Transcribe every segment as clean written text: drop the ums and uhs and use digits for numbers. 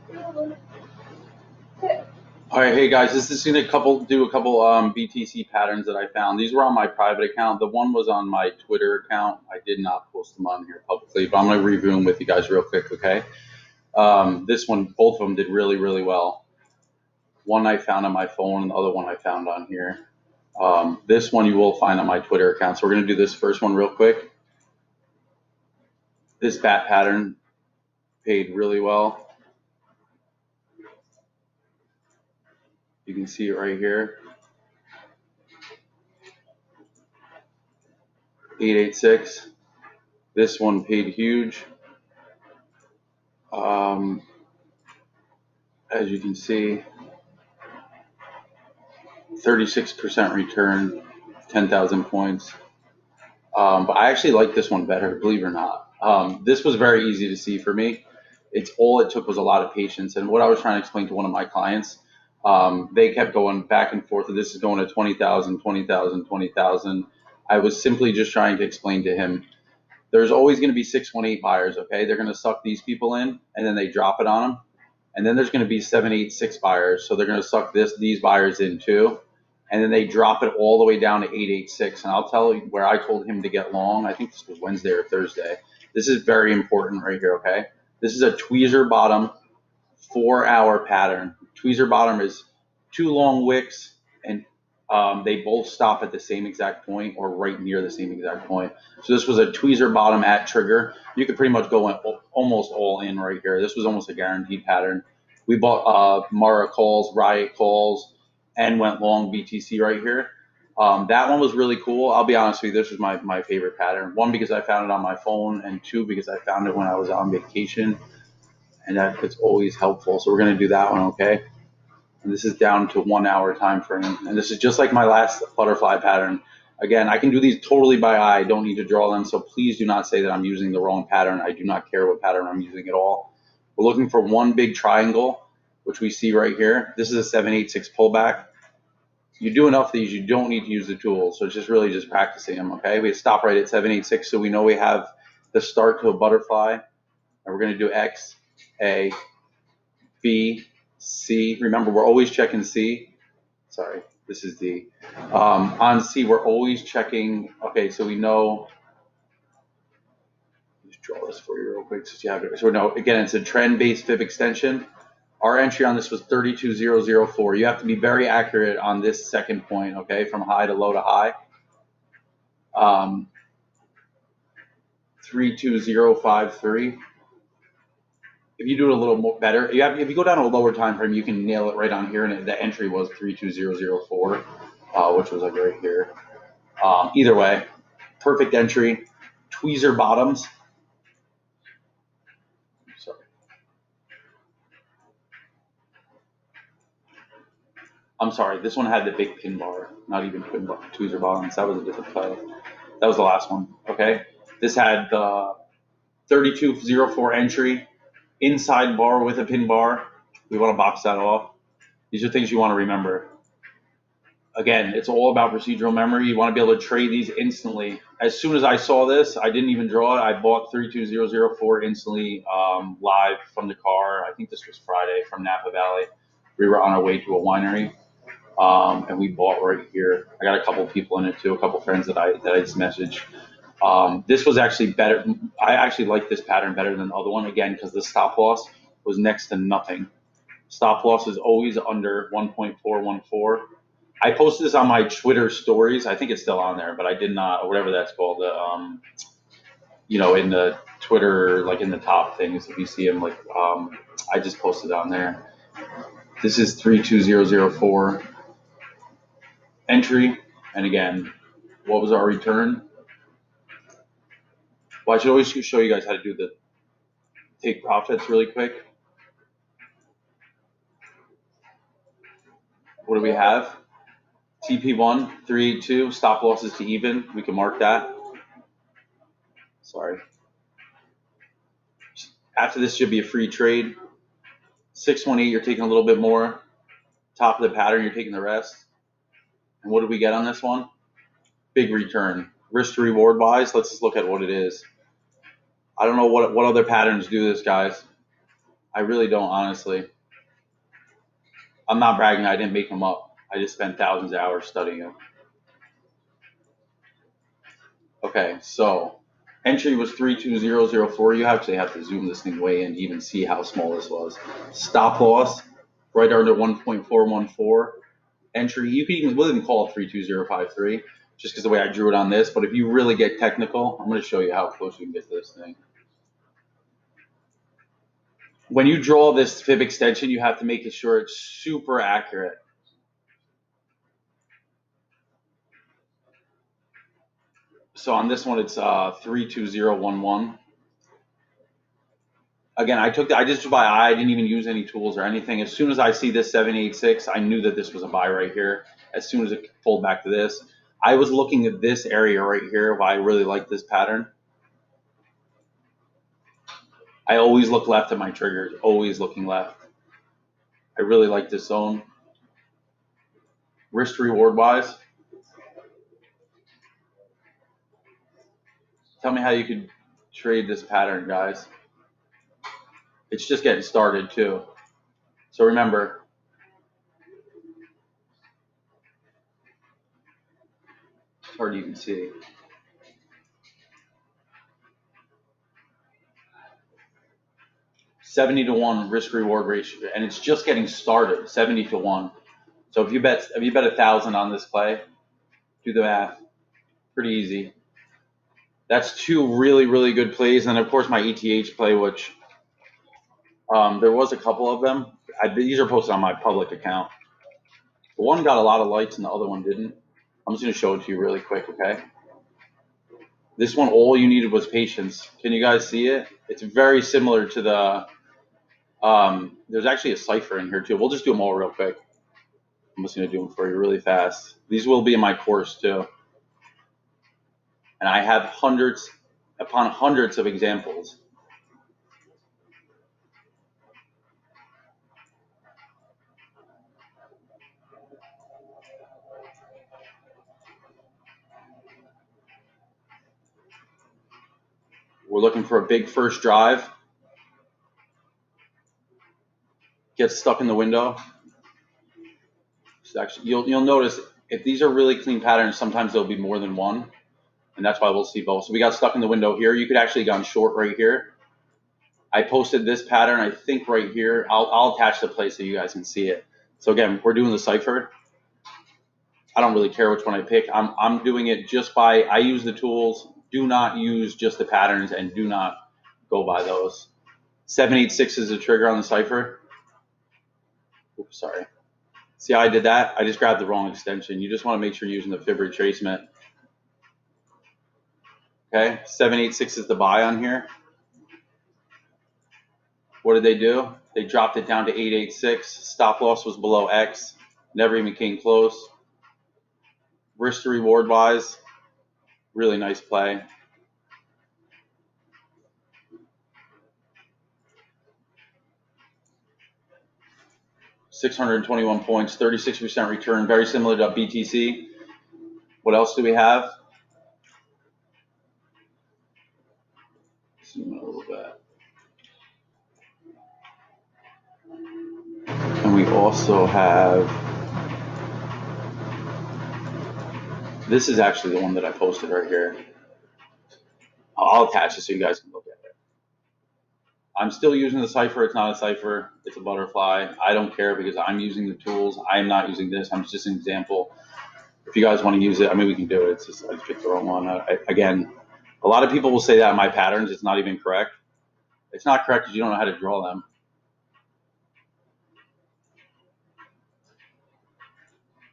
All right, hey guys, this is gonna do a couple BTC patterns that I found. These were on my private account. The one was on my Twitter account. I did not post them on here publicly, but I'm gonna review them with you guys real quick, okay? This one, both of them did really, really well. One I found on my phone, and the other one I found on here. This one you will find on my Twitter account. So we're gonna do this first one real quick. This bat pattern paid really well. You can see it right here. 886. This one paid huge. As you can see, 36% return, 10,000 points. But I actually like this one better, believe it or not. This was very easy to see for me. All it took was a lot of patience. And what I was trying to explain to one of my clients, they kept going back and forth. This is going to 20,000, 20,000, 20,000. I was simply just trying to explain to him, there's always going to be 618 buyers, okay? They're going to suck these people in, and then they drop it on them. And then there's going to be 786 buyers, so they're going to suck these buyers in too. And then they drop it all the way down to 886. And I'll tell you where I told him to get long. I think this was Wednesday or Thursday. This is very important right here, okay? This is a tweezer bottom 4-hour pattern. Tweezer bottom is 2 long wicks, and they both stop at the same exact point or right near the same exact point. So this was a tweezer bottom at trigger. You could pretty much go in almost all in right here. This was almost a guaranteed pattern. We bought Mara calls, Riot calls, and went long BTC right here. That one was really cool. I'll be honest with you, this was my favorite pattern. One, because I found it on my phone, and two, because I found it when I was on vacation, and it's always helpful. So we're going to do that one, okay? And this is down to 1 hour time frame. And this is just like my last butterfly pattern. Again, I can do these totally by eye. I don't need to draw them. So please do not say that I'm using the wrong pattern. I do not care what pattern I'm using at all. We're looking for one big triangle, which we see right here. This is a 786 pullback. You do enough of these, you don't need to use the tools. So it's just really just practicing them, okay? We stop right at 786, so we know we have the start to a butterfly. And we're going to do X, A, B, C. Remember, we're always checking C. Sorry, this is D. On C, we're always checking. Okay, so we know. Just draw this for you real quick so you have it. So no, again, it's a trend-based fib extension. Our entry on this was 32,004. You have to be very accurate on this second point, okay, from high to low to high. 32053. If you do it a little more better, if you go down a lower time frame, you can nail it right on here. And the entry was 32004, which was like right here. Either way, perfect entry. Tweezer bottoms. Sorry. I'm sorry. This one had the big pin bar, not even pin bar. Tweezer bottoms. That was a different play. That was the last one. Okay. This had the 3204 entry. Inside bar with a pin bar. We want to box that off. These are things you want to remember. Again, it's all about procedural memory. You want to be able to trade these instantly. As soon as I saw this, I didn't even draw it. I bought 32004 instantly live from the car. I think this was Friday from Napa Valley. We were on our way to a winery, and we bought right here. I got a couple people in it too, a couple friends that I just messaged. This was actually better. I actually like this pattern better than the other one, again, because the stop loss was next to nothing. Stop loss is always under 1.414. I posted this on my Twitter stories. I think it's still on there, but I did not, or whatever that's called. In the Twitter, like in the top things, if you see them, like I just posted on there. This is 32004 entry, and again, what was our return? Well, I should always show you guys how to do the take profits really quick. What do we have? TP1, 382, stop losses to even. We can mark that. Sorry. After this should be a free trade. 618, you're taking a little bit more. Top of the pattern, you're taking the rest. And what did we get on this one? Big return. Risk to reward wise, let's just look at what it is. I don't know what other patterns do this, guys. I really don't, honestly. I'm not bragging. I didn't make them up. I just spent thousands of hours studying them. Okay, so entry was 32004. You actually have to zoom this thing way in to even see how small this was. Stop loss right under 1.414. Entry, you can even, we'll even call it 32053, just because the way I drew it on this. But if you really get technical, I'm going to show you how close you can get to this thing. When you draw this fib extension, you have to make sure it's super accurate. So on this one, it's 32011. Again, I just by eye. I didn't even use any tools or anything. As soon as I see this 786, I knew that this was a buy right here. As soon as it pulled back to this, I was looking at this area right here. Why I really like this pattern. I always look left at my triggers. Always looking left. I really like this zone. Risk reward wise, tell me how you could trade this pattern, guys. It's just getting started too. So remember, it's hard to even see. $70-1 risk reward ratio, and it's just getting started. 70-1. So if you bet 1,000 on this play, do the math. Pretty easy. That's two really good plays, and of course my ETH play, which there was a couple of them. These are posted on my public account. The one got a lot of likes and the other one didn't. I'm just going to show it to you really quick, okay? This one, all you needed was patience. Can you guys see it? It's very similar to the, there's actually a cipher in here too. We'll just do them all real quick. I'm just going to do them for you really fast. These will be in my course too. And I have hundreds upon hundreds of examples. We're looking for a big first drive. Get stuck in the window. So actually, you'll notice if these are really clean patterns, sometimes there'll be more than one, and that's why we'll see both. So we got stuck in the window here. You could actually gone short right here. I posted this pattern, I think right here. I'll attach the play so you guys can see it. So again, we're doing the cipher. I don't really care which one I pick. I'm doing it just by, I use the tools. Do not use just the patterns and do not go by those. 786 is the trigger on the cipher. Oops, sorry. See how I did that? I just grabbed the wrong extension. You just want to make sure you're using the fib retracement. Okay, 786 is the buy on here. What did they do? They dropped it down to 886. Stop loss was below X. Never even came close. Risk to reward wise, really nice play. $621 points, 36% return, very similar to BTC. What else do we have? Zoom in a little bit. And we also have, this is actually the one that I posted right here. I'll attach it so you guys can look at it. I'm still using the cipher. It's not a cipher. It's a butterfly. I don't care because I'm using the tools. I'm not using this. I'm just an example. If you guys want to use it, I mean, we can do it. It's just, I just picked the wrong one. Again, a lot of people will say that in my patterns. It's not even correct. It's not correct because you don't know how to draw them.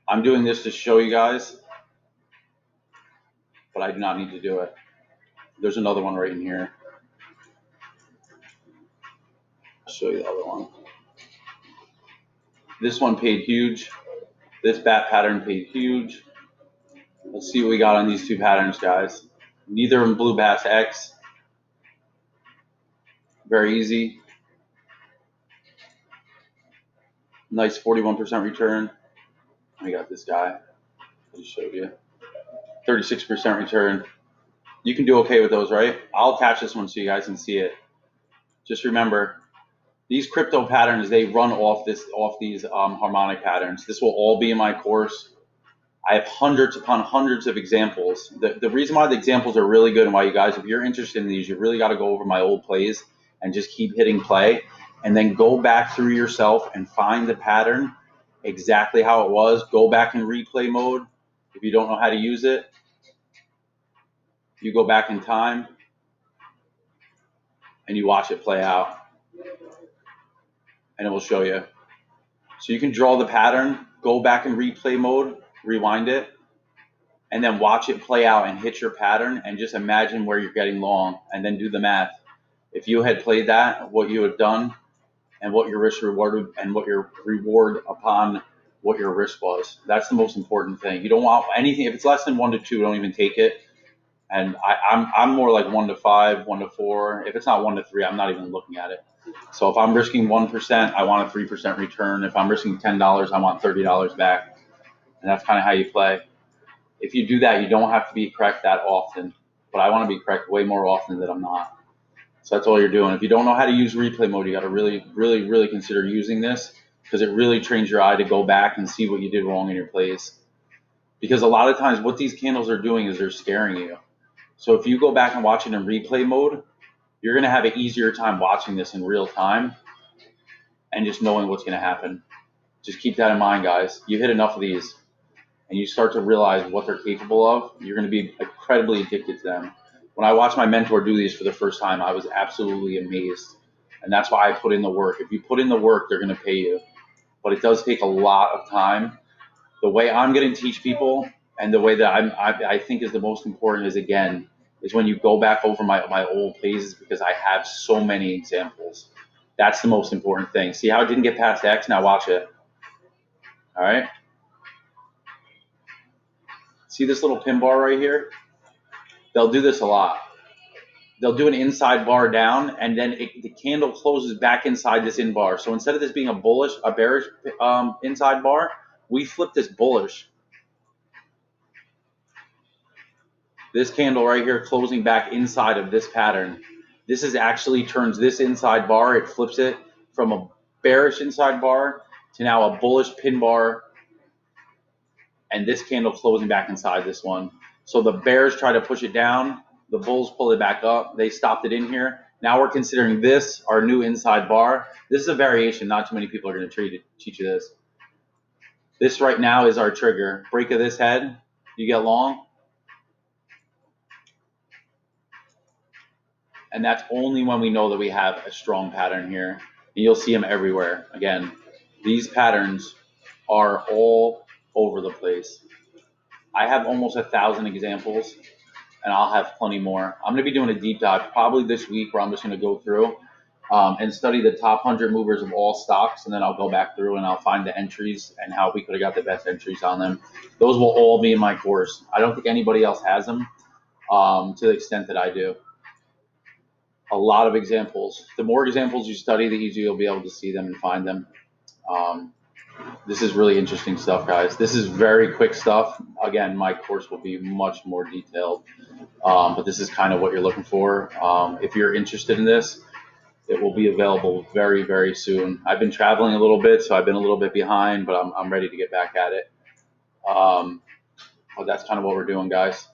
I'm doing this to show you guys, but I do not need to do it. There's another one right in here. I'll show you the other one. This one paid huge. This bat pattern paid huge. Let's see what we got on these two patterns, guys. Neither of them blew past X. Very easy. Nice 41% return. We got this guy. I just showed you. 36% return. You can do okay with those, right? I'll attach this one so you guys can see it. Just remember, These crypto patterns, they run off these harmonic patterns. This will all be in my course. I have hundreds upon hundreds of examples. The reason why the examples are really good and why you guys, if you're interested in these, you really got to go over my old plays and just keep hitting play and then go back through yourself and find the pattern exactly how it was. Go back in replay mode. If you don't know how to use it, you go back in time and you watch it play out and it will show you. So you can draw the pattern, go back in replay mode, rewind it, and then watch it play out and hit your pattern and just imagine where you're getting long and then do the math. If you had played that, what you had done and what your risk reward and what your reward upon what your risk was. That's the most important thing. You don't want anything, if it's less than 1 to 2, don't even take it. And I'm more like 1 to 5, 1 to 4. If it's not 1 to 3, I'm not even looking at it. So if I'm risking 1%, I want a 3% return. If I'm risking $10, I want $30 back. And that's kind of how you play. If you do that, you don't have to be correct that often, but I want to be correct way more often than I'm not. So that's all you're doing. If you don't know how to use replay mode, you got to really, really, really consider using this because it really trains your eye to go back and see what you did wrong in your plays. Because a lot of times what these candles are doing is they're scaring you. So if you go back and watch it in replay mode, you're going to have an easier time watching this in real time and just knowing what's going to happen. Just keep that in mind, guys. You hit enough of these and you start to realize what they're capable of, you're going to be incredibly addicted to them. When I watched my mentor do these for the first time, I was absolutely amazed. And that's why I put in the work. If you put in the work, they're going to pay you. But it does take a lot of time. The way I'm going to teach people and the way that I think is the most important is when you go back over my old plays because I have so many examples. That's the most important thing. See how it didn't get past X? Now watch it. All right? See this little pin bar right here? They'll do this a lot. They'll do an inside bar down, and then the candle closes back inside this in bar. So instead of this being a bearish inside bar, we flip this bullish. This candle right here closing back inside of this pattern. This is actually turns this inside bar, it flips it from a bearish inside bar to now a bullish pin bar, and this candle closing back inside this one. So the bears try to push it down, the bulls pull it back up, they stopped it in here. Now we're considering this our new inside bar. This is a variation, not too many people are going to teach you this. This right now is our trigger. Break of this head, you get long. And that's only when we know that we have a strong pattern here. And you'll see them everywhere. Again, these patterns are all over the place. I have almost 1,000 examples, and I'll have plenty more. I'm going to be doing a deep dive probably this week where I'm just going to go through and study the top 100 movers of all stocks, and then I'll go back through and I'll find the entries and how we could have got the best entries on them. Those will all be in my course. I don't think anybody else has them to the extent that I do. A lot of examples. The more examples you study, the easier you'll be able to see them and find them. This is really interesting stuff, guys. This is very quick stuff. Again, my course will be much more detailed, but this is kind of what you're looking for. If you're interested in this, it will be available very, very soon. I've been traveling a little bit, so I've been a little bit behind, but I'm ready to get back at it. But that's kind of what we're doing, guys.